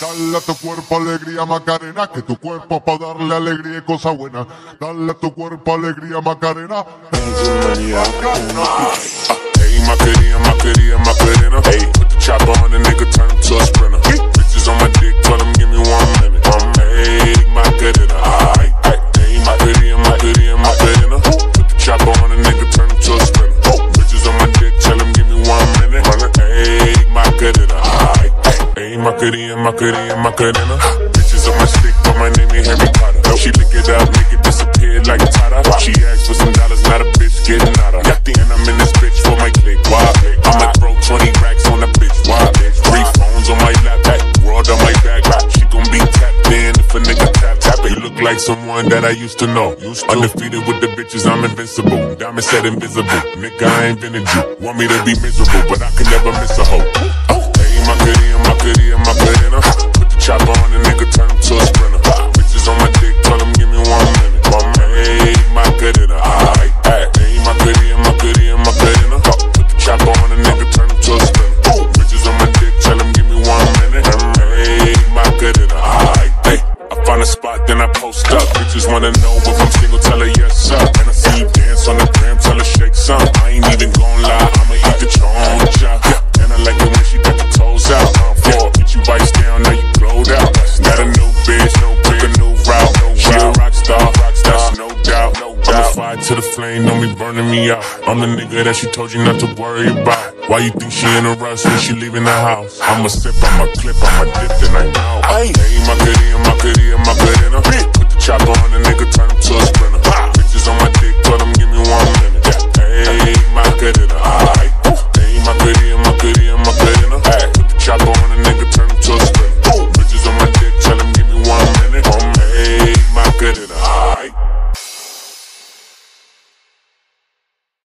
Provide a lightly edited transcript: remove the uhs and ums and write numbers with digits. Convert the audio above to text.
Dale a tu cuerpo alegría Macarena, que tu cuerpo pa' darle alegría y cosa buena. Dale a tu cuerpo alegría Macarena. Hey, Macarena, Macarena, Macarena. Hey, put the chopper on the nigga, turn him to a sprinter. Bitches on my dick, tell him give me 1 minute. Hey, Macarena. Hey, Macarena, Macarena, Macarena. Put the chopper on the nigga, turn him to a sprinter. Bitches on my dick, tell him give me 1 minute. Hey, Macarena. Hey, Macarena, Macarena, Macarena. Bitches on my stick, but my name ain't Harry Potter. She lick it up, make it disappear like a Tata. She asked for some dollars, not a bitch getting out of. And I'm in this bitch for my click. Why? I'ma throw 20 racks on the bitch. Why? 3 phones on my lap, world on my back. She gon' be tapped in if a nigga tap. You look like someone that I used to know. Undefeated with the bitches, I'm invincible. Diamond said invisible. Nigga, I ain't been a Jew. Want me to be miserable, but I can never miss a hoe. Hey, Macarena, Macarena, Macarena. Put the chopper on the nigga, turn him to a sprinter. Bitches on my dick, tell him give me 1 minute. Hey, Macarena. Hey, Macarena, Macarena, Macarena. Put the chopper on the nigga, turn him to a sprinter. Bitches on my dick, tell him give me 1 minute. Hey, Macarena. Hey, I find a spot, then I post up. Bitches wanna know if I'm single, tell her yes, sir. And I see you dance on the gram, tell her shake some. I ain't even gon' lie, I'ma eat the choncha. And I like it when she got the toes out. Get you bites down, now you glowed out. Got a new bitch, took a new route. She a rock star, that's no doubt. I'm a fire to the flame, don't be burning me out. I'm the nigga that she told you not to worry about. Why you think she in a rush when she leaving the house? I'ma sip, I'ma clip, I'ma dip.